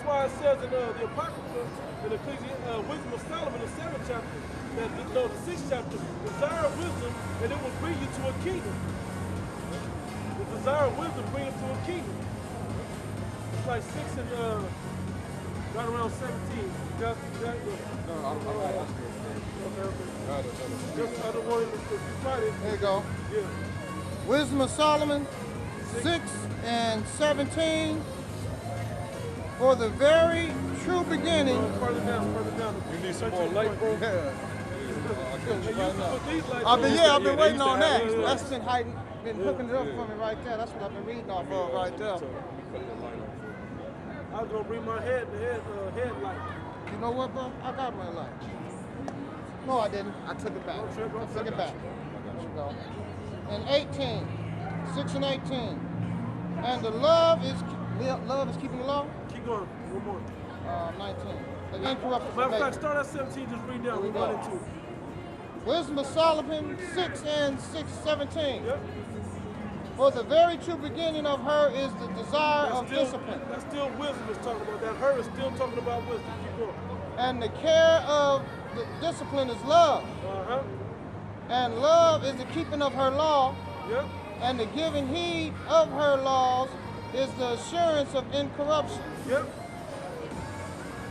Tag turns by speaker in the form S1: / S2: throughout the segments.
S1: why it says in the Apocrypha, in the Wisdom of Solomon, the 7th chapter, that the 6th chapter, desire of wisdom, and it will bring you to a kingdom. The desire of wisdom bring you to a kingdom. It's like 6 and right around 17. No, I'm okay. Just I don't want to fight it.
S2: There you go.
S1: Yeah.
S2: Wisdom of Solomon, 6 and 17. For the very true beginning.
S1: Further down.
S3: You need some more light, bro?
S2: Yeah.
S1: I've
S2: been waiting on that. That's been hooking it up for me right there. That's what I've been reading off of right there.
S1: I was gonna bring my headlight.
S2: You know what, bro? I got my light. No, I didn't. I took it back. I took it back. There you go. And 18, 6 and 18. And the love is keeping the law?
S1: Keep going. One more.
S2: 19. The incorruptible.
S1: Matter of fact, start at 17, just read down. We're going into it.
S2: Wisdom of Solomon, 6 and 17.
S1: Yep.
S2: For the very true beginning of her is the desire of discipline.
S1: That's still wisdom is talking about. That her is still talking about wisdom. Keep going.
S2: And the care of the discipline is love.
S1: Uh-huh.
S2: And love is the keeping of her law.
S1: Yep.
S2: And the giving heed of her laws is the assurance of incorruption.
S1: Yep.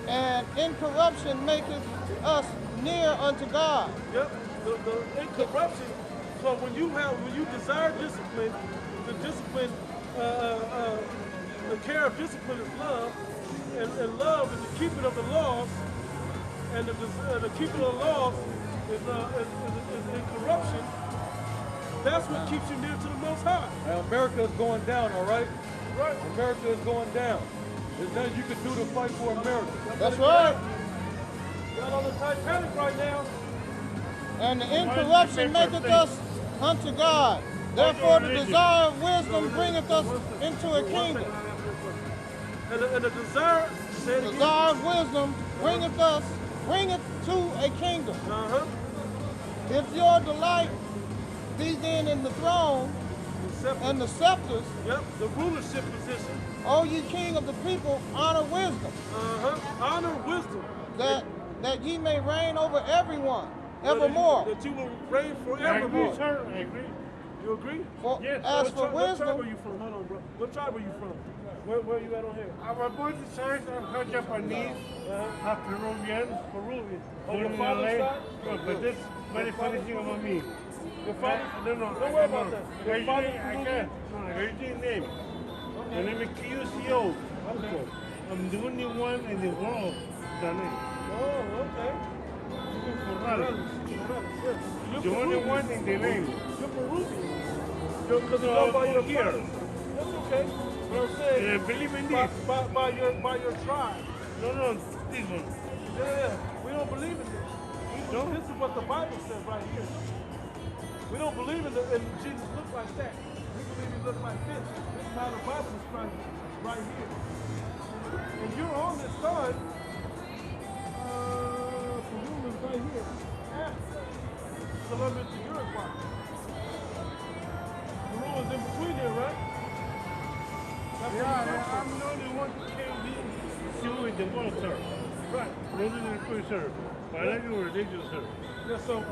S2: And incorruption maketh us near unto God.
S1: Yep. The incorruption. So when you desire discipline, the discipline, the care of discipline is love, and love is the keeping of the laws, and the keeping of the laws is incorruption. That's what keeps you near to the Most High.
S3: And America is going down, all right?
S1: Right.
S3: America is going down. There's nothing you can do to fight for America.
S2: That's right.
S1: Y'all on the Titanic right now.
S2: And the incorruption maketh us unto God. Therefore the desire of wisdom bringeth us into a kingdom.
S1: And the desire, say it again.
S2: Desire of wisdom bringeth to a kingdom.
S1: Uh-huh.
S2: If your delight be then in the throne and the scepters,
S1: yep, the rulership position.
S2: O ye king of the people, honor wisdom.
S1: Uh-huh. Honor wisdom.
S2: That ye may reign over everyone, evermore.
S1: That you will reign forevermore.
S4: I agree, sir. I agree.
S1: You agree?
S4: Yes.
S2: As for
S1: What tribe
S2: wisdom,
S1: are you from? Hold on, bro. What tribe are you from? Where are you at on here?
S4: Our both sides are half Japanese, half Peruvian.
S1: On your father's side?
S4: But this very funny thing about me.
S1: Your father?
S4: No.
S1: Don't worry about that. Your father
S4: I can't. No, I heard your name. My name is QCO.
S1: Okay.
S4: I'm the only one in the world that name.
S1: Oh, okay.
S4: The only one in the name.
S1: You're Peruvian. Because you go by your
S4: here.
S1: father. That's okay. But I'm saying,
S4: Believe in this.
S1: by your tribe.
S4: No, this one.
S1: Yeah, we don't believe in this. This is what the Bible says right here. We don't believe in Jesus looked like that. We believe he looked like this. This is how the Bible describes it right here. And you're on this side. Peru is right here. Colombia to Uruguay. Peru is in between here, right? That's
S4: I'm the only one who can be still in the world, sir.
S1: right.
S4: Not in the first, sir. But I like your religion, sir.
S1: Yeah, so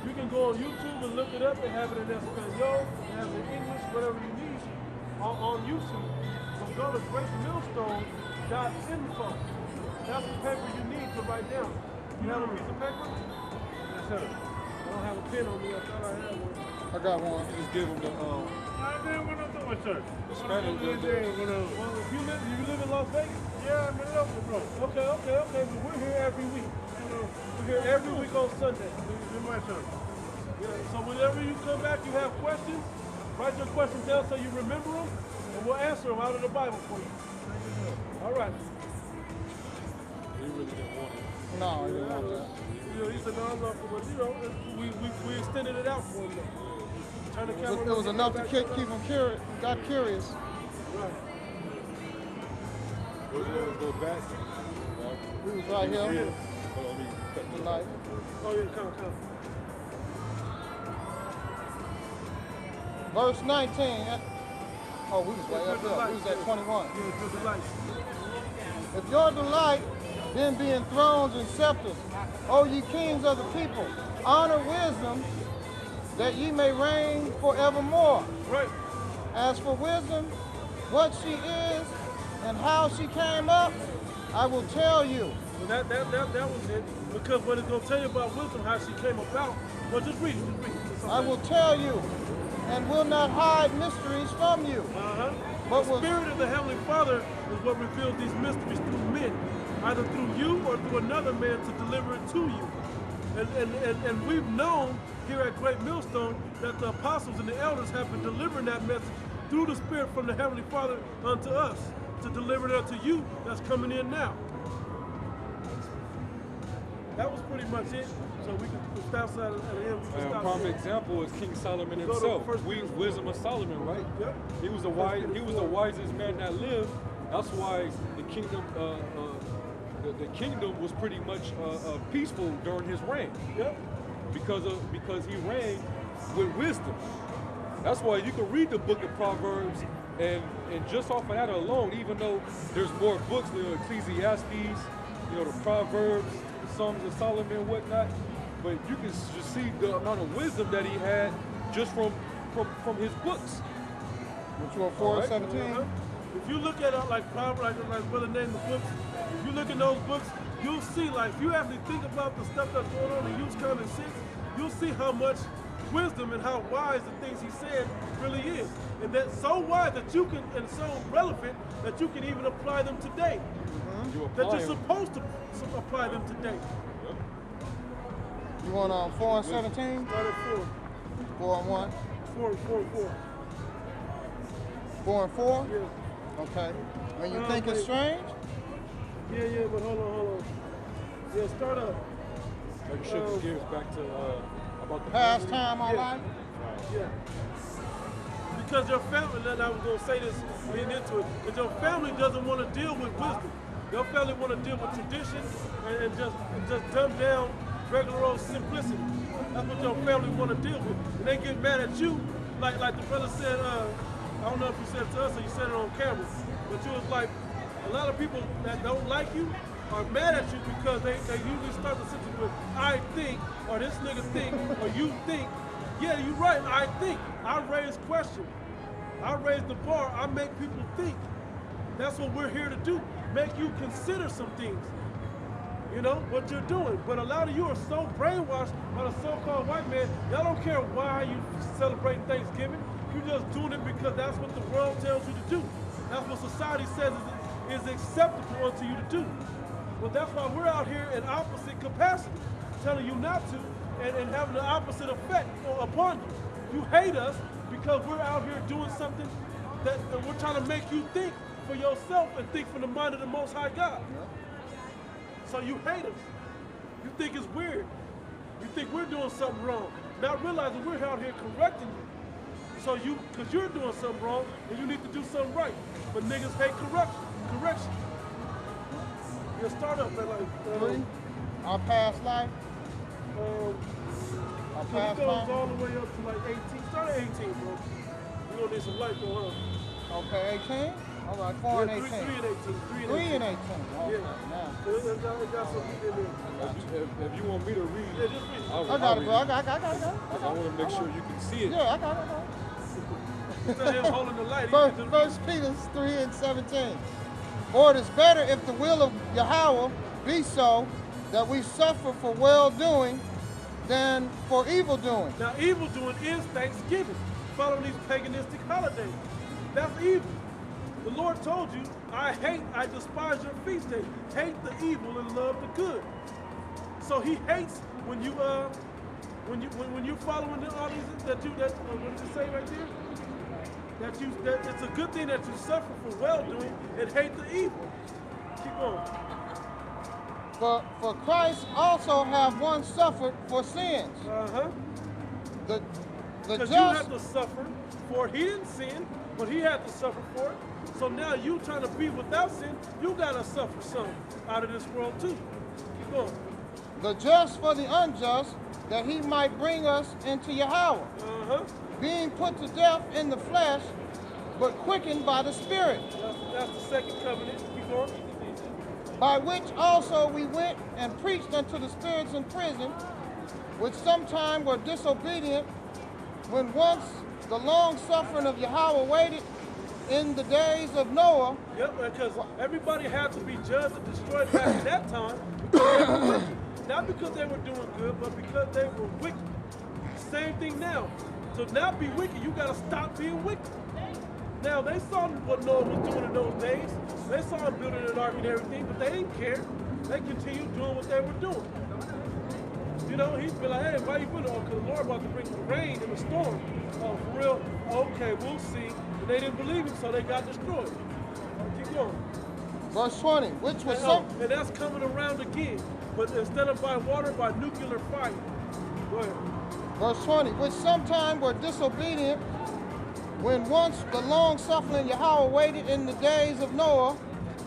S1: you can go on YouTube and look it up. They have it in Espanol, they have it in English, whatever you need on YouTube. So go to greatmillstone.info. That's the paper you need to write down. You have a piece of paper?
S4: Yes, sir.
S1: I don't have a pen on me. I thought I had one.
S2: I got one.
S3: Just give them the
S4: I didn't want to do it, sir.
S3: Spanish.
S1: Well, if you live in Las Vegas?
S4: Yeah, I'm in love with bro.
S1: Okay. But we're here every week. We're here every week on Sunday.
S4: You're my son.
S1: Yeah, so whenever you come back, you have questions, write your questions down so you remember them, and we'll answer them out of the Bible for you. All right.
S3: He really didn't want it.
S2: No, I didn't want that.
S1: He said, no, I'm not for it. We extended it out for him. Turn the camera.
S2: It was enough to keep him curious. Got curious.
S1: Right.
S3: We're going to go back.
S2: He was right here.
S3: Hold on, let me cut
S2: The
S3: this.
S2: light.
S1: Oh, yeah, come.
S2: Verse 19. Oh, we was way up there. We was at 21.
S1: Yeah, put the lights.
S2: If your delight then be in thrones and scepters, O ye kings of the people, honor wisdom, that ye may reign forevermore.
S1: Right.
S2: As for wisdom, what she is and how she came up, I will tell you.
S1: Well, that was it. Because what it's going to tell you about wisdom, how she came about, well, just read it.
S2: I will tell you and will not hide mysteries from you.
S1: The Spirit of the Heavenly Father is what reveals these mysteries through men, either through you or through another man to deliver it to you. And we've known here at Great Millstone that the apostles and the elders have been delivering that message through the Spirit from the Heavenly Father unto us, to deliver it unto you that's coming in now. That was pretty much it. So we can stop at the end.
S3: A prime example is King Solomon himself. Wisdom of Solomon, right?
S1: Yep.
S3: He was the wisest man that lived. That's why the kingdom was pretty much peaceful during his reign.
S1: Yep.
S3: Because he reigned with wisdom. That's why you can read the book of Proverbs and just off of that alone, even though there's more books, the Ecclesiastes, the Proverbs, the Songs of Solomon and whatnot, but you can just see the amount of wisdom that he had just from his books.
S2: Which were 4 and 17.
S1: If you look at like Proverbs, like Brother named the books, if you look at those books, you'll see, like, if you actually think about the stuff that's going on and use common sense, you'll see how much wisdom and how wise the things he said really is. And that's so wise that you can, and so relevant that you can even apply them today. That you're supposed to apply them today.
S2: You want 4 and 17?
S1: Start at 4.
S2: 4 and 1?
S1: 4 and 4 and 4.
S2: 4 and 4?
S1: Yeah.
S2: Okay. And you think it's strange?
S1: Yeah, but hold on. Yeah, start up.
S3: Like shift gears back to about the
S2: pastime on life?
S1: Yeah. Because your family, and I was going to say this leading into it, because your family doesn't want to deal with wisdom. Your family want to deal with tradition and just dumb down regular old simplicity. That's what your family want to deal with. And they get mad at you, like the brother said, I don't know if you said it to us or you said it on camera, but you was like, a lot of people that don't like you are mad at you because they usually start the sentence with, I think, or this nigga think, or you think. Yeah, you're right, I think. I raise questions. I raise the bar. I make people think. That's what we're here to do. Make you consider some things. What you're doing. But a lot of you are so brainwashed by the so-called white man, y'all don't care why you celebrate Thanksgiving. You're just doing it because that's what the world tells you to do. That's what society says is acceptable unto you to do. Well, that's why we're out here in opposite capacity, telling you not to, and having the opposite effect upon you. You hate us because we're out here doing something that we're trying to make you think for yourself and think from the mind of the Most High God. So you hate us. You think it's weird. You think we're doing something wrong. Not realizing we're out here correcting you. So because you're doing something wrong and you need to do something right. But niggas hate correction. You start up at like
S2: 3. Our past life. Our past
S1: goes
S2: life.
S1: all the way up to like 18. Start at 18, bro. We're gonna need some light though, huh?
S2: Okay, 18? All right, 4 and 18.
S1: 3 and 18.
S2: 3 and 18. Okay,
S1: Yeah.
S2: now.
S1: It got some heat in there.
S3: If you want me to read,
S1: Yeah, just read.
S2: I got it, bro. I got it.
S3: I want to make sure you can see it.
S2: Yeah, I got it.
S1: Instead of him holding the light,
S2: First Peter 3 and 17. For it is better if the will of Yahweh be so that we suffer for well-doing than for evil-doing.
S1: Now, evil-doing is Thanksgiving, following these paganistic holidays. That's evil. The Lord told you, I despise your feast days. Hate the evil and love the good. So he hates when you're following all these what did you say right there? That it's a good thing that you suffer for well-doing and hate the evil. Keep on.
S2: For Christ also have once suffered for sins. The
S1: Because
S2: just
S1: you had to suffer for it. He didn't sin, but he had to suffer for it. So now you trying to be without sin, you gotta suffer some out of this world too. Keep going.
S2: the just for the unjust, that he might bring us into Yahweh, being put to death in the flesh, but quickened by the Spirit.
S1: That's the second covenant. Keep going.
S2: by which also we went and preached unto the spirits in prison, which sometime were disobedient, when once the long suffering of Yahweh waited in the days of Noah.
S1: Yep, because everybody had to be judged and destroyed back at that time because they were wicked. Not because they were doing good, but because they were wicked. Same thing now. To not be wicked, you got to stop being wicked. Now, they saw what Noah was doing in those days. They saw him building an ark and everything, but they didn't care. They continued doing what they were doing. You know, he'd be like, hey, why you doing it? Oh, because the Lord about to bring the rain and the storm. Oh, for real? Okay, we'll see. And they didn't believe him, so they got destroyed. Keep going.
S2: Verse 20, which was
S1: And that's coming around again. But instead of by water, by nuclear fire. Go ahead.
S2: Verse 20, which sometime were disobedient, when once the long suffering Yahweh waited in the days of Noah,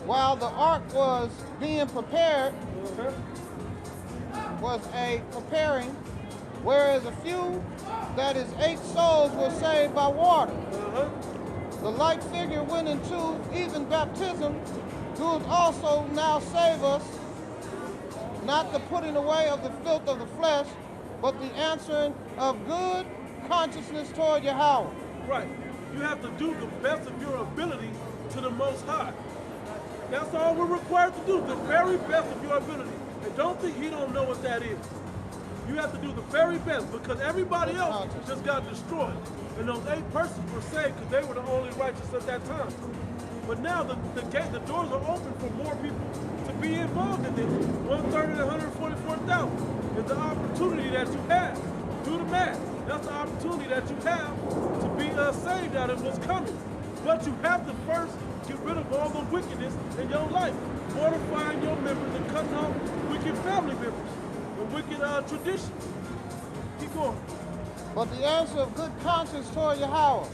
S2: while the ark was being prepared, was a preparing, whereas a few, that is 8 souls, were saved by water. The like figure went into even baptism, doeth also now save us, not the putting away of the filth of the flesh, but the answering of good consciousness toward Yahweh.
S1: Right. You have to do the best of your ability to the Most High. That's all we're required to do, the very best of your ability. And don't think he don't know what that is. You have to do the very best because everybody else just got destroyed. And those 8 persons were saved because they were the only righteous at that time. But now the doors are open for more people to be involved in this. 1/3 of the 144,000 is the opportunity that you have. Do the math. That's the opportunity that you have to be saved out of what's coming. But you have to first get rid of all the wickedness in your life. Mortifying your members and cutting off wicked family members and wicked traditions. Keep going.
S2: But the answer of good conscience toward Yahweh.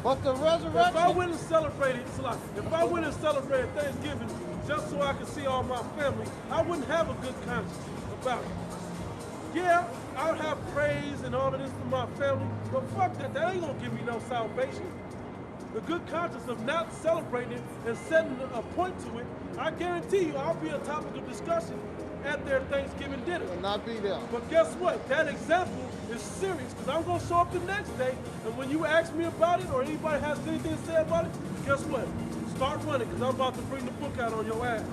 S2: But the resurrection.
S1: If I went and celebrated, if I went and celebrated Thanksgiving just so I could see all my family, I wouldn't have a good conscience about it. Yeah, I would have praise and all of this for my family, but fuck that. That ain't gonna give me no salvation. The good conscience of not celebrating it and setting a point to it, I guarantee you I'll be a topic of discussion at their Thanksgiving dinner.
S2: Will not be there.
S1: But guess what? That example is serious because I'm going to show up the next day, and when you ask me about it or anybody has anything to say about it, guess what? Start running because I'm about to bring the book out on your ass.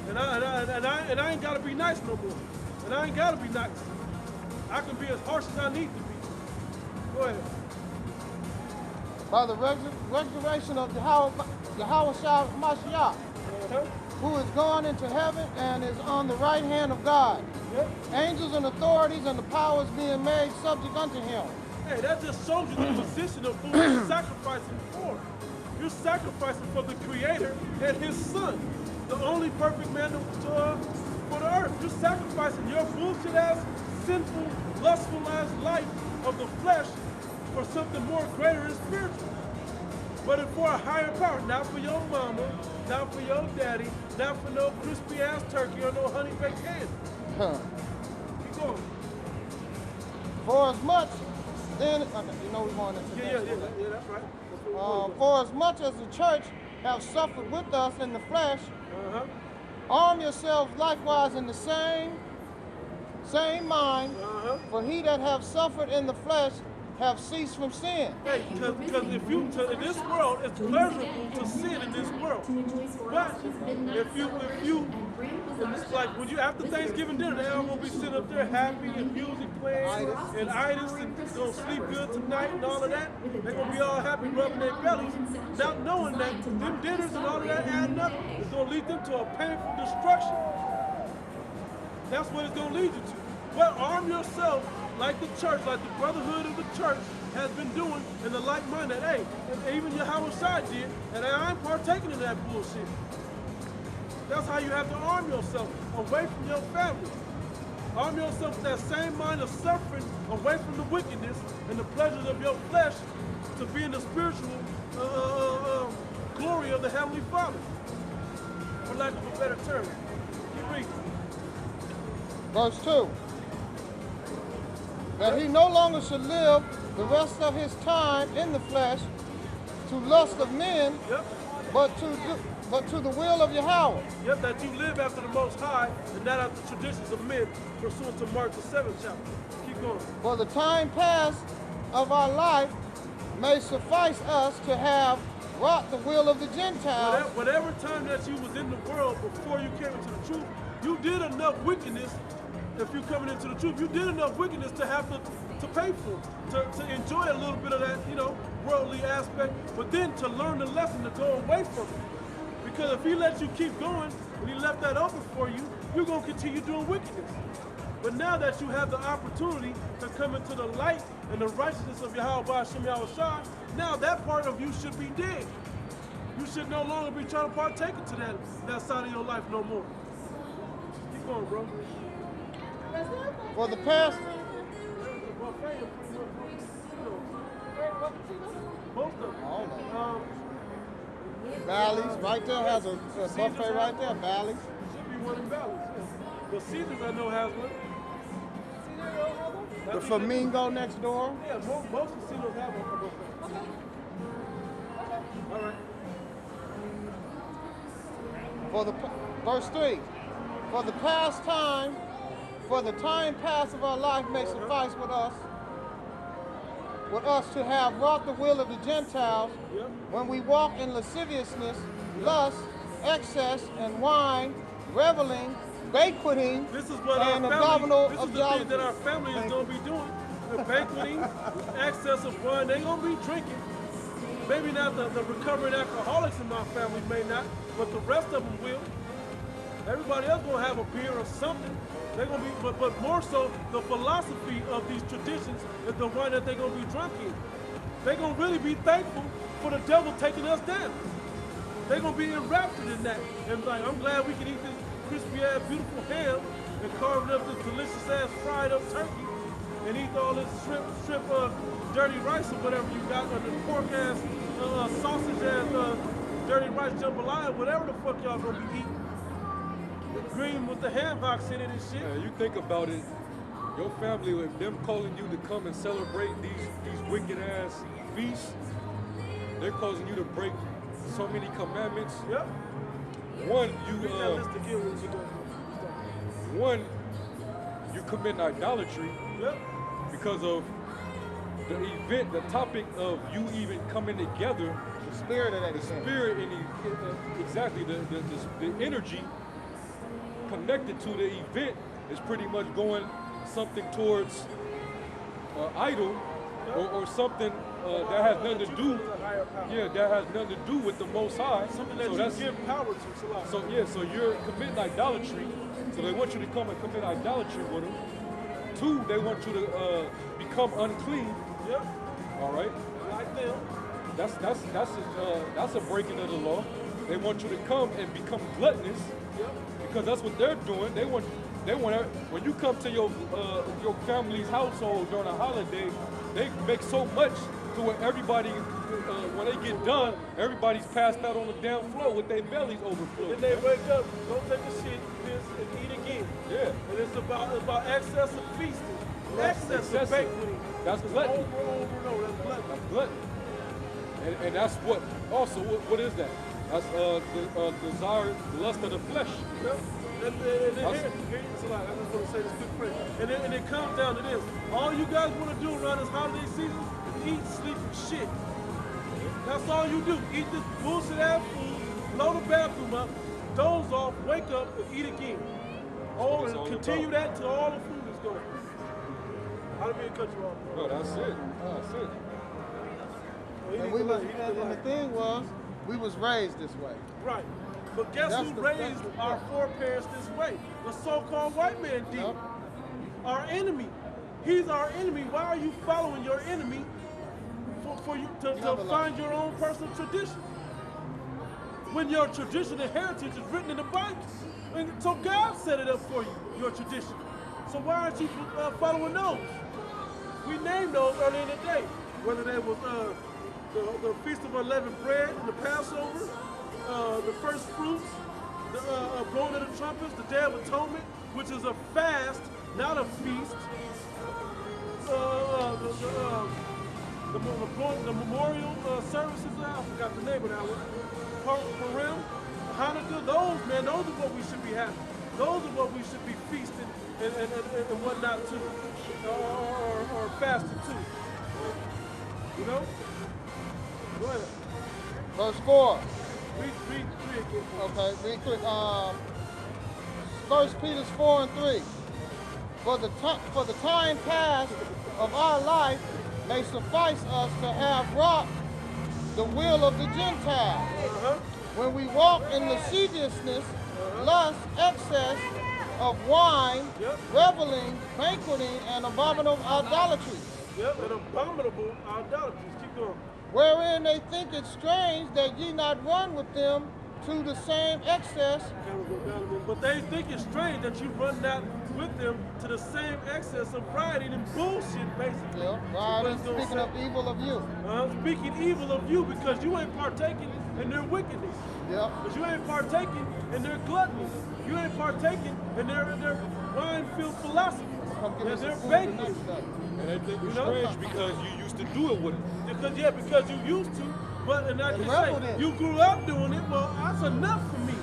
S1: And I ain't got to be nice no more. And I ain't got to be nice. I can be as harsh as I need to be. Go ahead.
S2: By the resurrection of Yahweh Shah Mashiach, who is gone into heaven and is on the right hand of God.
S1: Yep.
S2: Angels and authorities and the powers being made subject unto him.
S1: Hey, that just shows you the position of who you're sacrificing for. You're sacrificing for the Creator and His Son, the only perfect man for the earth. You're sacrificing your bullshit-ass, sinful, lustful-ass life of the flesh for something more greater and spiritual. But it's for a higher power, not for your mama, not for your daddy, not for no crispy-ass turkey or no honey-baked candy. Keep going.
S2: For as much, then, you know we want to
S1: Yeah, that's right.
S2: for as much as the church have suffered with us in the flesh, arm yourselves likewise in the same mind, for he that have suffered in the flesh have ceased from sin.
S1: Hey, because if you in this world, it's pleasurable to sin in this world. But if you, it's like when you after Thanksgiving dinner, they all gonna be sitting up there happy and music playing and itis and gonna sleep good tonight and all of that. They're gonna be all happy rubbing their bellies, not knowing that them dinners and all of that adding up is gonna lead them to a painful destruction. That's what it's gonna lead you to. But arm yourself like the church, like the brotherhood of the church has been doing in the like mind that, hey, even Yahweh Shai did, and I ain't partaking in that bullshit. That's how you have to arm yourself away from your family. Arm yourself with that same mind of suffering away from the wickedness and the pleasures of your flesh to be in the spiritual glory of the Heavenly Father. For lack of a better term. Keep reading.
S2: Verse 2. That he no longer should live the rest of his time in the flesh to lust of men, but to the will of Yahweh.
S1: Yep, that you live after the Most High and not after the traditions of men, pursuant to Mark the 7th chapter. Keep going.
S2: For the time past of our life may suffice us to have wrought the will of the Gentiles.
S1: Whatever time that you was in the world before you came into the truth, you did enough wickedness. If you coming into the truth, you did enough wickedness to have to pay for, to enjoy a little bit of that, worldly aspect, but then to learn the lesson to go away from it. Because if he lets you keep going and he left that open for you, you're going to continue doing wickedness. But now that you have the opportunity to come into the light and the righteousness of Yahweh B'Hashem Yahushua, now that part of you should be dead. You should no longer be trying to partake into that side of your life no more. Keep going, bro.
S2: For the past,
S1: Most of them.
S2: all of them. Valleys, right there has a buffet right there, Valleys.
S1: Should be one in Valleys. Yeah. But Caesars, I know, has one.
S2: The Flamingo next door.
S1: Yeah, most casinos have one. All right.
S2: For the verse 3, for the time past of our life may suffice with us to have wrought the will of the Gentiles when we walk in lasciviousness, lust, excess, and wine, reveling, banqueting,
S1: This is what
S2: and
S1: our
S2: abominable
S1: family, this is the thing that our family is going to be doing. The banqueting, excess of wine, they're going to be drinking. Maybe not the recovering alcoholics in my family may not, but the rest of them will. Everybody else going to have a beer or something. They're going to be, but more so, the philosophy of these traditions is the one that they're going to be drunk in. They're going to really be thankful for the devil taking us down. They're going to be enraptured in that. And like, I'm glad we can eat this crispy ass, beautiful ham and carve up this delicious ass fried up turkey and eat all this shrimp dirty rice or whatever you got, or the pork ass, sausage ass, dirty rice jambalaya, whatever the fuck y'all going to be eating. Green with the ham hocks in it and shit.
S3: Yeah, you think about it, your family, with them calling you to come and celebrate these wicked ass feasts, they're causing you to break so many commandments.
S1: Yep.
S3: One,
S1: Read that list again when you go.
S3: one, you commit idolatry
S1: Yep.
S3: because of the event, the topic of you even coming together,
S2: the spirit of that event.
S3: spirit and exactly the energy connected to the event is pretty much going something towards idol or something that has nothing to do. Yeah, that has nothing to do with the Most High.
S1: Something that
S3: so
S1: you give power to.
S3: So yeah, so you're committing idolatry. So they want you to come and commit idolatry with them. Two, they want you to become unclean.
S1: Yep.
S3: All right.
S1: Like them.
S3: That's a breaking of the law. They want you to come and become gluttonous.
S1: Yep.
S3: Because that's what they're doing. They want when you come to your family's household during a holiday, they make so much to where everybody, when they get done, everybody's passed out on the damn floor with their bellies overflowing.
S1: Then they wake up, go take a shit, piss, and eat again.
S3: Yeah.
S1: And it's about excess of feasting, excess of banqueting.
S3: That's gluttony.
S1: Over and over and over. That's gluttony.
S3: That's gluttony. And that's what. Also, what is that? That's the desire, the lust of the flesh.
S1: Yep. And here, so like, I just want to say this quick phrase. And it comes down to this. All you guys want to do around this holiday season is eat, sleep, and shit. That's all you do. Eat this bullshit ass food, load the bathroom up, doze off, wake up, and eat again. Oh, and continue that till all the food is gone. How did we cut you off, bro?
S3: No, that's it. That's it.
S2: And the thing was, we was raised this way.
S1: Right. But guess who raised our foreparents this way? The so-called white man did.
S2: Yep.
S1: Our enemy. He's our enemy. Why are you following your enemy for you to find your own personal tradition? When your tradition and heritage is written in the Bible. And so God set it up for you, your tradition. So why aren't you following those? We named those earlier in the day. Whether they was the Feast of Unleavened Bread and the Passover, the first fruits, the blowing of the trumpets, the Day of Atonement, which is a fast, not a feast. The memorial services, I forgot the name of that one. Purim, Hanukkah, those, man, those are what we should be having. Those are what we should be feasting and whatnot too, or fasting too. You know? Go ahead.
S2: Verse 4.
S1: Read again.
S2: Okay, read 3. 1 Peter 4 and 3. For the time past of our life may suffice us to have wrought the will of the Gentiles. When we walk in lasciviousness, lust, excess of wine, reveling, banqueting, and abominable idolatry.
S1: Yep, and abominable idolatries. Keep going.
S2: Wherein they think it strange that ye not run with them to the same excess.
S1: But they think it's strange that you run not with them to the same excess of rioting and bullshit, basically.
S2: Yeah, rioting, speaking of evil of you.
S1: Speaking evil of you because you ain't partaking in their wickedness.
S2: Yeah.
S1: Because you ain't partaking in their gluttony. You ain't partaking in their wine-filled philosophy. And their banquets.
S3: And they think it's strange because you used to do it with it.
S1: Because you used to. But and like you say, you grew up doing it. Well, that's enough for me.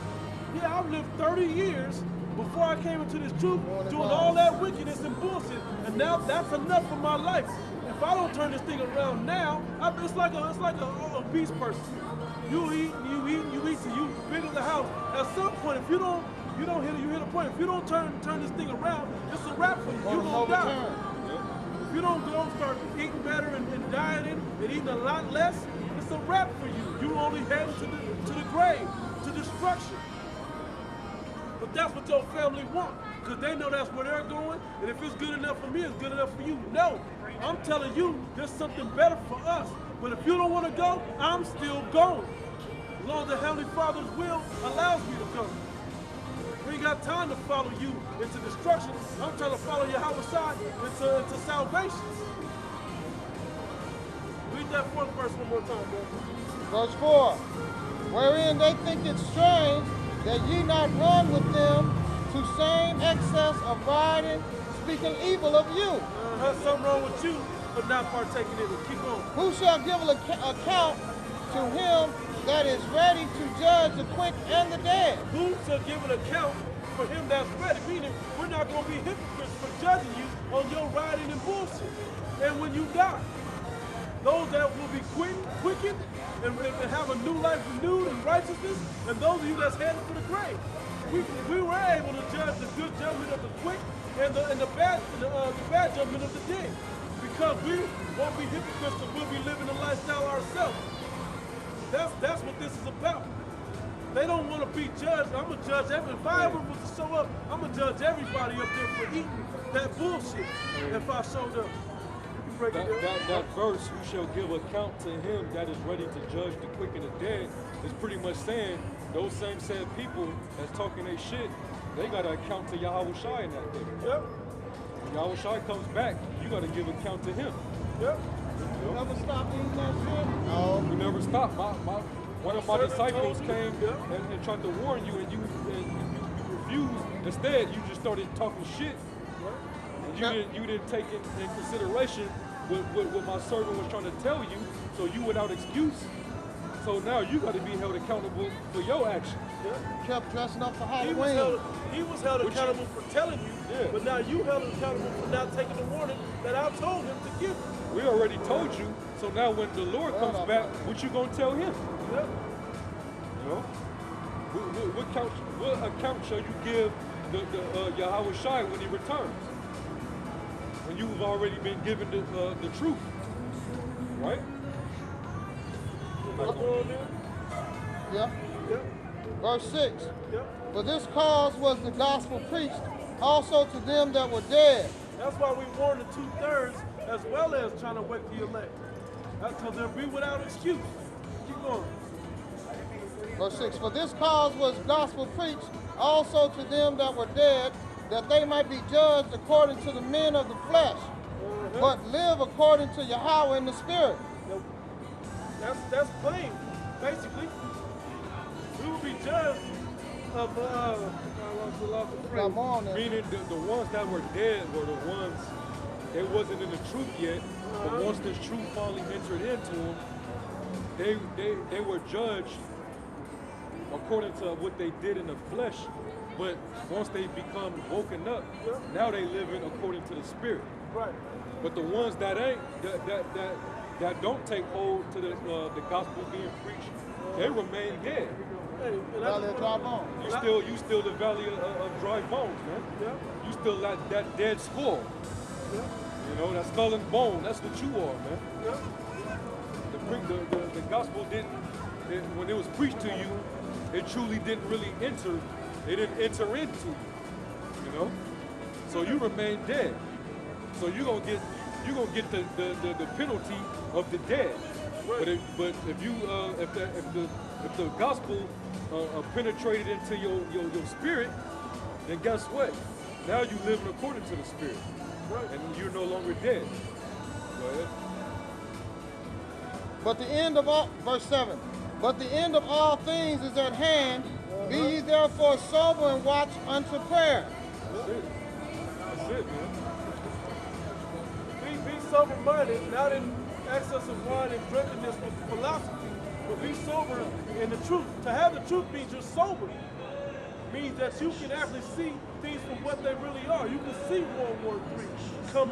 S1: Yeah, I've lived 30 years before I came into this truth, doing all that wickedness and bullshit, and now that's enough for my life. If I don't turn this thing around now, it's like a obese person. You eat till you bigger the house. At some point, if you hit a point. If you don't turn this thing around, it's a wrap for you. You're gonna die. If you don't start eating better and dieting and eating a lot less, it's a wrap for you. You only headed to the grave, to destruction. But that's what your family want, because they know that's where they're going, and if it's good enough for me, it's good enough for you. No, I'm telling you, there's something better for us. But if you don't want to go, I'm still going. As long as the Heavenly Father's will allows me to go. We ain't got time to follow you into destruction. I'm trying to follow Yahweh into salvation. Read that fourth verse one more time, bro.
S2: Verse 4. Wherein they think it strange that ye not run with them to same excess of riding, speaking evil of you.
S1: Something wrong with you for not partaking in it. Keep on.
S2: Who shall give an account to him that is ready to judge the quick and the dead?
S1: Who shall give an account for him that's ready? Meaning, we're not going to be hypocrites for judging you on your riding and bullshit. And when you die, those that will be quickened and have a new life renewed in righteousness, and those of you that's headed for the grave. We were able to judge the good judgment of the quick and the bad judgment of the dead. Because we won't be hypocrites, but we'll be living the lifestyle ourselves. That's what this is about. They don't want to be judged. I'm going to judge everybody. If I ever was to show up, I'm going to judge everybody up there for eating that bullshit if I showed up.
S3: That verse, who shall give account to him that is ready to judge the quick and the dead, is pretty much saying those same said people that's talking their shit, they got to account to Yahweh Shai in that day.
S1: Yep.
S3: When Yahweh Shai comes back, you got to give account to him.
S1: Yep.
S2: You never stop eating that shit? No.
S3: We never stopped. One of my disciples came and tried to warn you, and you refused. Instead, you just started talking shit. And you didn't take in consideration what my servant was trying to tell you, so you without excuse. So now you got to be held accountable for your actions.
S2: Yeah. Kept dressing up for Halloween.
S1: He was held accountable for telling you, but now you held accountable for not taking the warning that I told him to give you.
S3: We already told you, so now when the Lord comes back, what you gonna tell him?
S1: Yep.
S3: You know? What account shall you give the Yahweh Shai when he returns? When you've already been given the truth, right?
S2: Yeah.
S1: Yep.
S2: Verse 6.
S1: Yep.
S2: For this cause was the gospel preached also to them that were dead.
S1: That's why we warn the 2/3 as well as trying to wake the elect. That's because they'll be without excuse. Keep going.
S2: Verse 6. For this cause was gospel preached also to them that were dead, that they might be judged according to the men of the flesh, but live according to Yahweh in the spirit.
S1: That's plain, basically. We will be judged of
S3: meaning the ones that were dead were the ones they wasn't in the truth yet, but once this truth finally entered into them, they were judged according to what they did in the flesh, but once they become woken up, now they living according to the spirit.
S1: Right.
S3: But the ones that ain't, that don't take hold to the gospel being preached, they remain dead.
S1: Hey,
S2: Valley of dry bones.
S3: You still the valley of dry bones, man.
S1: Yeah.
S3: You still that dead skull.
S1: Yeah.
S3: You know, that skull and bone. That's what you are, man.
S1: Yeah.
S3: The gospel when it was preached to you, it truly didn't really enter. It didn't enter into you. You know, so you remain dead. So you're gonna get the penalty of the dead.
S1: Right.
S3: But if the gospel penetrated into your spirit, then guess what? Now you living according to the spirit,
S1: Right.
S3: and you're no longer dead. Go ahead.
S2: But the end of all, verse 7, but the end of all things is at hand. Be ye therefore sober and watch unto prayer.
S3: That's it. That's it, man.
S1: Be sober-minded, not in excess of wine and drunkenness with philosophy, but be sober in the truth. To have the truth means you're sober. Means that you can actually see things from what they really are. You can see World War III coming